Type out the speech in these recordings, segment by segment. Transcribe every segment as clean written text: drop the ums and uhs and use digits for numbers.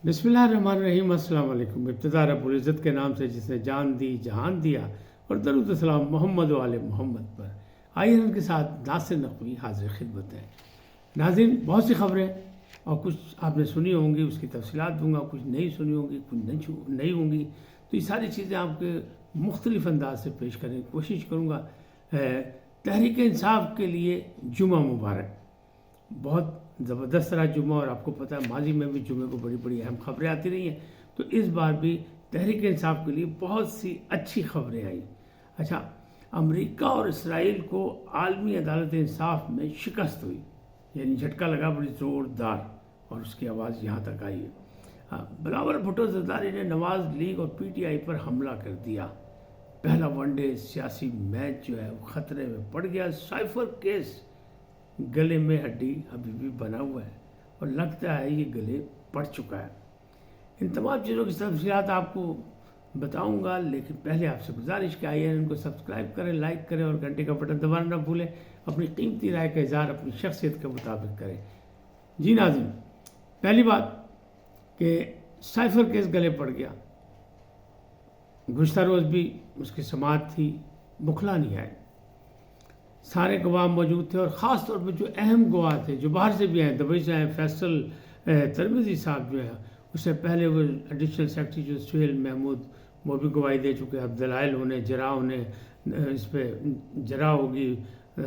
बिस्मिल्लाहिर्रहमानिर्रहीम। अस्सलाम वालेकुम। इब्तिदा रब्बुल इज़्ज़त के नाम से जिसने जान दी जहान दिया, और दरूद सलाम मोहम्मद वाले मोहम्मद पर। आइए उनके साथ नासिर नक़वी हाजिर खिदमत है। नाज़रीन, बहुत सी खबरें और कुछ आपने सुनी होंगी, उसकी तफसीलात दूंगा, कुछ नहीं सुनी होंगी, कुछ नहीं होंगी, तो ये सारी चीज़ें आपके मुख्तलिफ अंदाज से पेश करने की कोशिश करूँगा। तहरीक इंसाफ के लिए जुमा मुबारक। बहुत ज़बरदस्त रहा जुमा, और आपको पता है माजी में भी जुमे को बड़ी बड़ी अहम खबरें आती रही हैं, तो इस बार भी तहरीक इंसाफ के लिए बहुत सी अच्छी खबरें आई। अच्छा, अमेरिका और इसराइल को आलमी अदालत इंसाफ में शिकस्त हुई, यानी झटका लगा बड़ी ज़ोरदार, और उसकी आवाज़ यहाँ तक आई है। बिलावल भुट्टो जरदारी ने नवाज लीग और PTI पर हमला कर दिया। पहला वनडे सियासी मैच जो है वो ख़तरे में पड़ गया। साइफर केस गले में हड्डी अभी भी बना हुआ है, और लगता है ये गले पड़ चुका है। इन तमाम चीज़ों की तफसीलात आपको बताऊंगा, लेकिन पहले आपसे गुजारिश कि आइए इनको सब्सक्राइब करें, लाइक करें और घंटे का बटन दबाना ना भूलें। अपनी कीमती राय का इज़हार अपनी शख्सियत के मुताबिक करें। जी नाज़रीन, पहली बात कि साइफर केस गले पड़ गया। गुज़श्ता रोज़ भी उसकी समाअत थी, बुखला नहीं आए, सारे गवाह मौजूद थे, और ख़ास तौर पर जो अहम गवाह थे जो बाहर से भी आए, दुबई से आए, फैसल तिरमिज़ी साहब जो है, उससे पहले वो एडिशनल सेक्रेटरी जो सुहेल महमूद, वो भी गवाही दे चुके हैं। अब्दुलाइल होने, जरा होने, इस पर जरा होगी,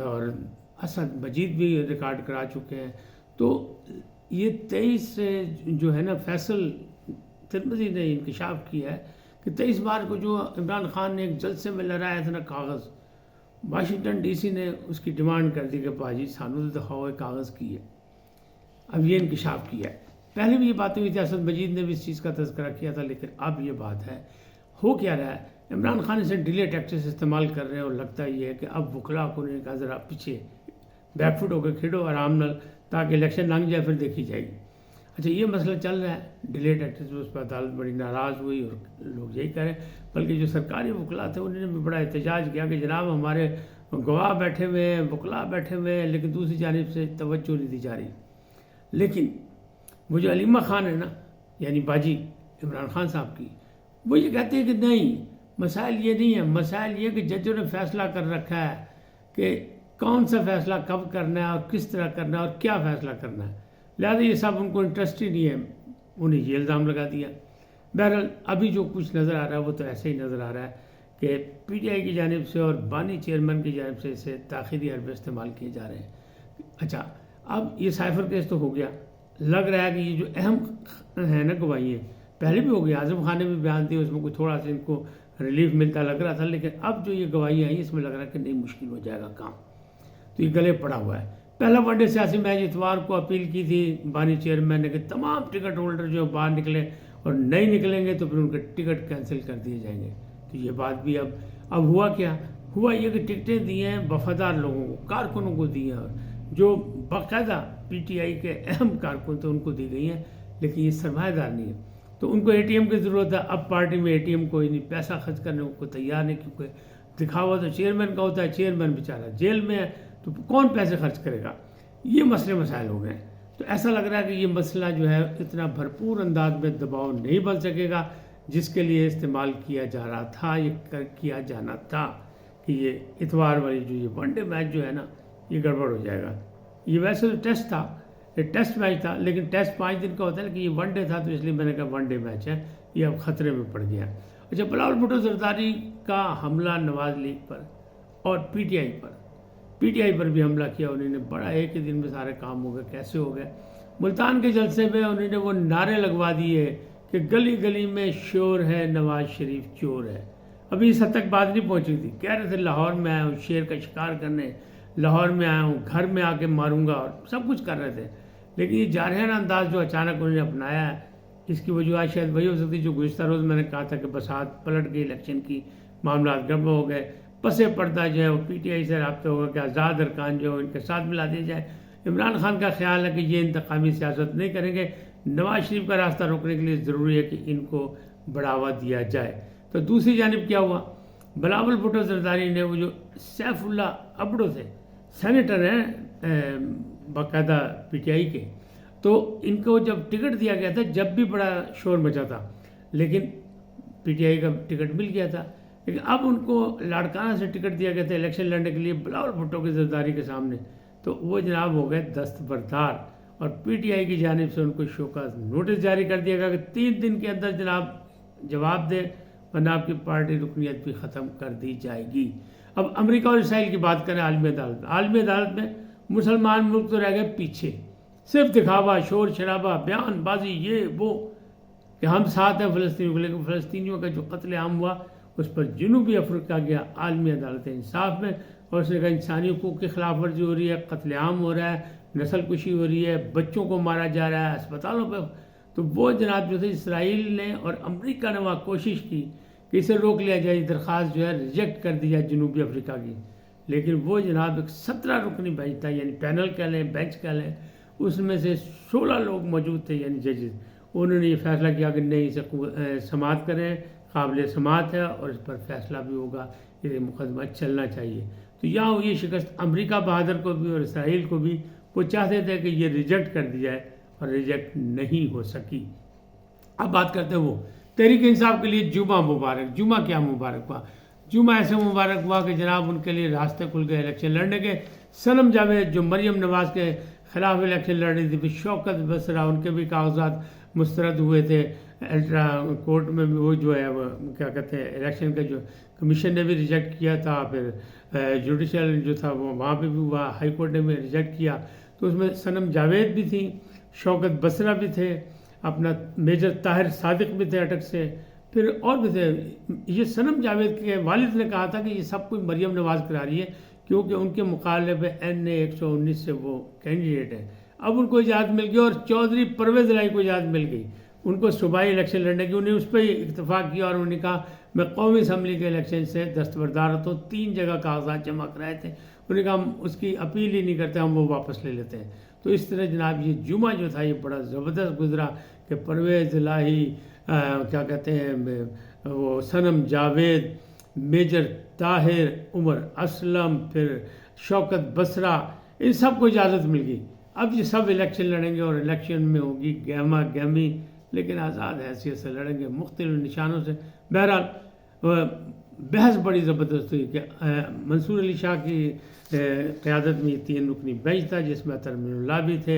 और असद मजीद भी रिकॉर्ड करा चुके हैं। तो ये 23 से जो है ना, फैसल तिरमिज़ी ने इंकशाफ किया है कि 23 मार्च को जो इमरान खान ने एक जलसे में लहराया था ना कागज़, वाशिंगटन DC ने उसकी डिमांड कर दी कि पाजी सानू तो दिखाओ कागज़ की है। अब ये इंकशाफ किया है। पहले भी ये बातें हुई थी, असद मजीद ने भी इस चीज़ का तज़किरा किया था, लेकिन अब ये बात है। हो क्या रहा है, इमरान खान इसे डिले टैक्टिक्स इस्तेमाल कर रहे हैं, और लगता ये है कि अब वकला को नहीं कहा ज़रा पीछे बैकफुट होकर खेलो आराम न, ताकि इलेक्शन लंघ जाए फिर देखी जाएगी। अच्छा, ये मसला चल रहा है डिले टैक्टिक्स में, उस पर अदालत बड़ी नाराज़ हुई, और लोग यही करें। बल्कि जो सरकारी वकला थे उन्होंने भी बड़ा एहतजाज किया कि जनाब हमारे गवाह बैठे हुए हैं, वकला बैठे हुए हैं, लेकिन दूसरी जानिब से तवज्जो नहीं दी जा रही। लेकिन वो जो अलीमा खान है ना, यानी बाजी इमरान खान साहब की, वो ये कहते हैं कि नहीं, मसाइल ये नहीं है, मसाइल ये कि जजों ने फैसला कर रखा है कि कौन सा फैसला कब करना है और किस तरह करना है और क्या फ़ैसला करना है, लिहाजा ये सब उनको इंटरेस्ट ही नहीं है, उन्हें ये इल्ज़ाम लगा दिया। बहरहाल अभी जो कुछ नज़र आ रहा है वो तो ऐसे ही नज़र आ रहा है कि PTI की जानिब से और बानी चेयरमैन की जानिब से इसे ताख़ीरी हरबे इस्तेमाल किए जा रहे हैं। अच्छा, अब ये साइफर केस तो हो गया, लग रहा है कि ये जो अहम है ना गवाही, पहले भी हो गया, आज़म खान ने भी बयान दिया, उसमें कोई थोड़ा सा इनको रिलीफ मिलता लग रहा था, लेकिन अब जो ये गवाही आई इसमें लग रहा है कि नहीं, मुश्किल हो जाएगा काम, तो ये गले पड़ा हुआ है। पहला वनडे सियासी मैच इतवार को अपील की थी बानी चेयरमैन ने कि तमाम टिकट होल्डर जो बाहर निकले, और नहीं निकलेंगे तो फिर उनके टिकट कैंसिल कर दिए जाएंगे। तो ये बात भी अब हुआ क्या हुआ, ये कि टिकटें दी हैं वफादार लोगों को, कारकुनों को दी हैं, और जो बाकायदा PTI के अहम कारकुन थे उनको दी गई हैं, लेकिन ये सरमाएदार नहीं है, तो उनको ATM की ज़रूरत है। अब पार्टी में ATM कोई नहीं, पैसा खर्च करने को तैयार नहीं, क्योंकि दिखावा तो चेयरमैन का होता है, चेयरमैन बेचारा जेल में है, तो कौन पैसे खर्च करेगा। ये मसले मसाइल हो गए। तो ऐसा लग रहा है कि ये मसला जो है इतना भरपूर अंदाज में दबाव नहीं बन सकेगा जिसके लिए इस्तेमाल किया जा रहा था, ये किया जाना था, कि ये इतवार वाली जो ये वनडे मैच जो है ना, ये गड़बड़ हो जाएगा। ये वैसे तो टेस्ट था, ये टेस्ट मैच था, लेकिन टेस्ट 5 दिन का होता है कि ये वनडे था, तो इसलिए मैंने कहा वनडे मैच है, ये अब ख़तरे में पड़ गया। अच्छा, बिलावल भुट्टो जरदारी का हमला नवाज लीग पर और PTI पर भी हमला किया उन्होंने, बड़ा एक ही दिन में सारे काम हो गए। कैसे हो गए, मुल्तान के जलसे में उन्होंने वो नारे लगवा दिए कि गली गली में शोर है, नवाज शरीफ चोर है। अभी इस हद तक बात नहीं पहुंची थी, कह रहे थे लाहौर में आया हूँ शेर का शिकार करने, लाहौर में आया हूँ, घर में आके मारूंगा, और सब कुछ कर रहे थे। लेकिन ये जारहाना अंदाज जो अचानक उन्होंने अपनाया है, इसकी वजह शायद वही हो सकती जो गुज़श्ता रोज़ मैंने कहा था कि बसात पलट गई, इलेक्शन की मामला गड़बड़ हो गए, पसे पर्दा जो है वो PTI से रब्ता होगा कि आज़ाद अरकान जो है इनके साथ मिला दिया जाए। इमरान खान का ख्याल है कि ये इंतकामी सियासत नहीं करेंगे, नवाज शरीफ का रास्ता रोकने के लिए ज़रूरी है कि इनको बढ़ावा दिया जाए। तो दूसरी जानिब क्या हुआ, बिलावल भुट्टो जरदारी ने वो जो सैफुल्ला अबड़ो थे, सेनेटर हैं बाकायदा PTI के, تو ان کو جب ٹکٹ دیا گیا تھا جب بھی بڑا شور مچا تھا، لیکن پی ٹی آئی کا ٹکٹ مل گیا تھا، لیکن اب ان کو لاڑکانہ سے ٹکٹ دیا گیا تھا الیکشن لڑنے کے لیے بلاول بھٹو کی زرداری کے سامنے، تو وہ جناب ہو گئے دستبردار، اور پی ٹی آئی کی جانب سے ان کو شو کا نوٹس جاری کر دیا گیا کہ 3 دن کے اندر جناب جواب دے ورنہ آپ کی پارٹی رکنیت بھی ختم کر دی جائے گی۔ اب امریکہ اور اسرائیل کی بات کریں عالمی عدالت میں، عالمی عدالت میں مسلمان ملک تو رہ گئے پیچھے، صرف دکھاوا، شور شرابہ، بیان بازی، یہ وہ کہ ہم ساتھ ہیں فلسطینیوں کے، لیکن فلسطینیوں کا جو قتل عام ہوا اس پر جنوبی افریقہ گیا عالمی عدالت انصاف میں، اور اس نے کہا انسانی حقوق کی خلاف ورزی ہو رہی ہے، قتل عام ہو رہا ہے، نسل کشی ہو رہی ہے، بچوں کو مارا جا رہا ہے اسپتالوں پہ، تو وہ جناب جو تھے اسرائیل نے اور امریکہ نے وہاں کوشش کی کہ اسے روک لیا جائے، درخواست جو ہے ریجیکٹ کر دی جائے جنوبی افریقہ کی، لیکن وہ جناب ایک 17 رکنی بینچ تھا، یعنی پینل کہہ لیں، بینچ کہہ لیں، اس میں سے 16 لوگ موجود تھے یعنی ججز، انہوں نے یہ فیصلہ کیا کہ نہیں اسے سماعت کریں، قابل سماعت ہے اور اس پر فیصلہ بھی ہوگا، یہ مقدمہ چلنا چاہیے۔ تو یہاں یہ شکست امریکہ بہادر کو بھی اور اسرائیل کو بھی، وہ چاہتے تھے کہ یہ ریجیکٹ کر دی جائے اور ریجیکٹ نہیں ہو سکی۔ اب بات کرتے ہیں وہ تحریک انصاف کے لیے جمعہ مبارک۔ جمعہ کیا مبارک ہوا؟ جمعہ ایسے مبارک ہوا کہ جناب ان کے لیے راستے کھل گئے الیکشن لڑنے کے۔ صنم جاوید جو مریم نواز کے خلاف الیکشن لڑ رہی تھی، پھر شوکت بسرا، ان کے بھی کاغذات مسترد ہوئے تھے الٹرا کورٹ میں بھی، وہ جو ہے وہ کیا کہتے ہیں الیکشن کا جو کمیشن نے بھی ریجیکٹ کیا تھا، پھر جوڈیشل جو تھا وہ وہاں پہ بھی ہوا، ہائی کورٹ نے بھی ریجیکٹ کیا، تو اس میں صنم جاوید بھی تھی، شوکت بسرا بھی تھے، اپنا میجر طاہر صادق بھی تھے اٹک سے، پھر اور بھی تھے۔ یہ صنم جاوید کے والد نے کہا تھا کہ یہ سب کوئی مریم نواز کرا رہی ہے کیونکہ ان کے مقابلے پہ NA 119 سے وہ کینڈیڈیٹ ہے۔ اب ان کو اجازت مل گئی اور چودھری پرویز الہی کو اجازت مل گئی ان کو صوبائی الیکشن لڑنے کی، انہیں اس پہ اتفاق کیا اور انہوں نے کہا میں قومی اسمبلی کے الیکشن سے دستبردار ہوتا ہوں، 3 جگہ کاغذات جمع کرائے تھے، انہوں نے کہا ہم اس کی اپیل ہی نہیں کرتے، ہم وہ واپس لے لیتے ہیں۔ تو اس طرح جناب یہ جمعہ جو تھا یہ بڑا زبردست گزرا کہ پرویز الہی، کیا کہتے ہیں وہ صنم جاوید، میجر طاہر، عمر اسلم، پھر شوکت بسرا، ان سب کو اجازت مل گئی۔ اب یہ سب الیکشن لڑیں گے اور الیکشن میں ہوگی گہما گہمی، لیکن آزاد حیثیت سے لڑیں گے مختلف نشانوں سے۔ بہرحال بحث بڑی زبردست ہوئی کہ منصور علی شاہ کی قیادت میں 3 رکنی بینچ تھا جس میں اطہر من اللہ بھی تھے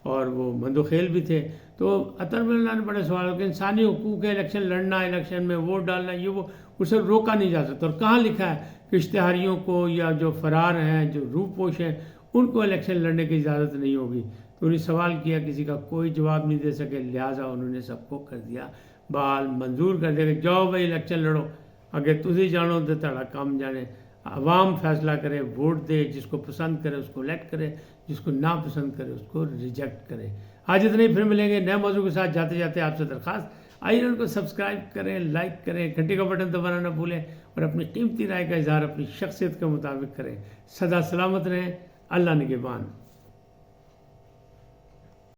اور وہ مندوخیل بھی تھے۔ تو اطہر من اللہ نے بڑے سوال کہ انسانی حقوق ہے، الیکشن لڑنا، الیکشن میں ووٹ ڈالنا، یہ وہ اسے روکا نہیں جا سکتا، اور کہاں لکھا ہے کہ اشتہاریوں کو یا جو فرار ہیں، جو روح پوش ہیں، ان کو الیکشن لڑنے کی اجازت نہیں ہوگی۔ تو انہیں سوال کیا، کسی کا کوئی جواب نہیں دے سکے، لہٰذا انہوں نے سب کو کر دیا بحال، منظور کر دیا کہ جاؤ بھائی الیکشن لڑو، اگر تسی جانو تو تہاڈا کام جانے، عوام فیصلہ کرے، ووٹ دے، جس کو پسند کرے اس کو الیکٹ کرے، جس کو ناپسند کرے اس کو ریجیکٹ کرے۔ آج اتنے ہی، پھر ملیں گے نئے موضوع کے ساتھ۔ جاتے جاتے آپ سے درخواست، آئیے ان کو سبسکرائب کریں، لائک کریں، گھنٹی کا بٹن دبانا نہ بھولیں، اور اپنی قیمتی رائے کا اظہار اپنی شخصیت کے مطابق کریں۔ سدا سلامت رہیں، اللہ نگہبان۔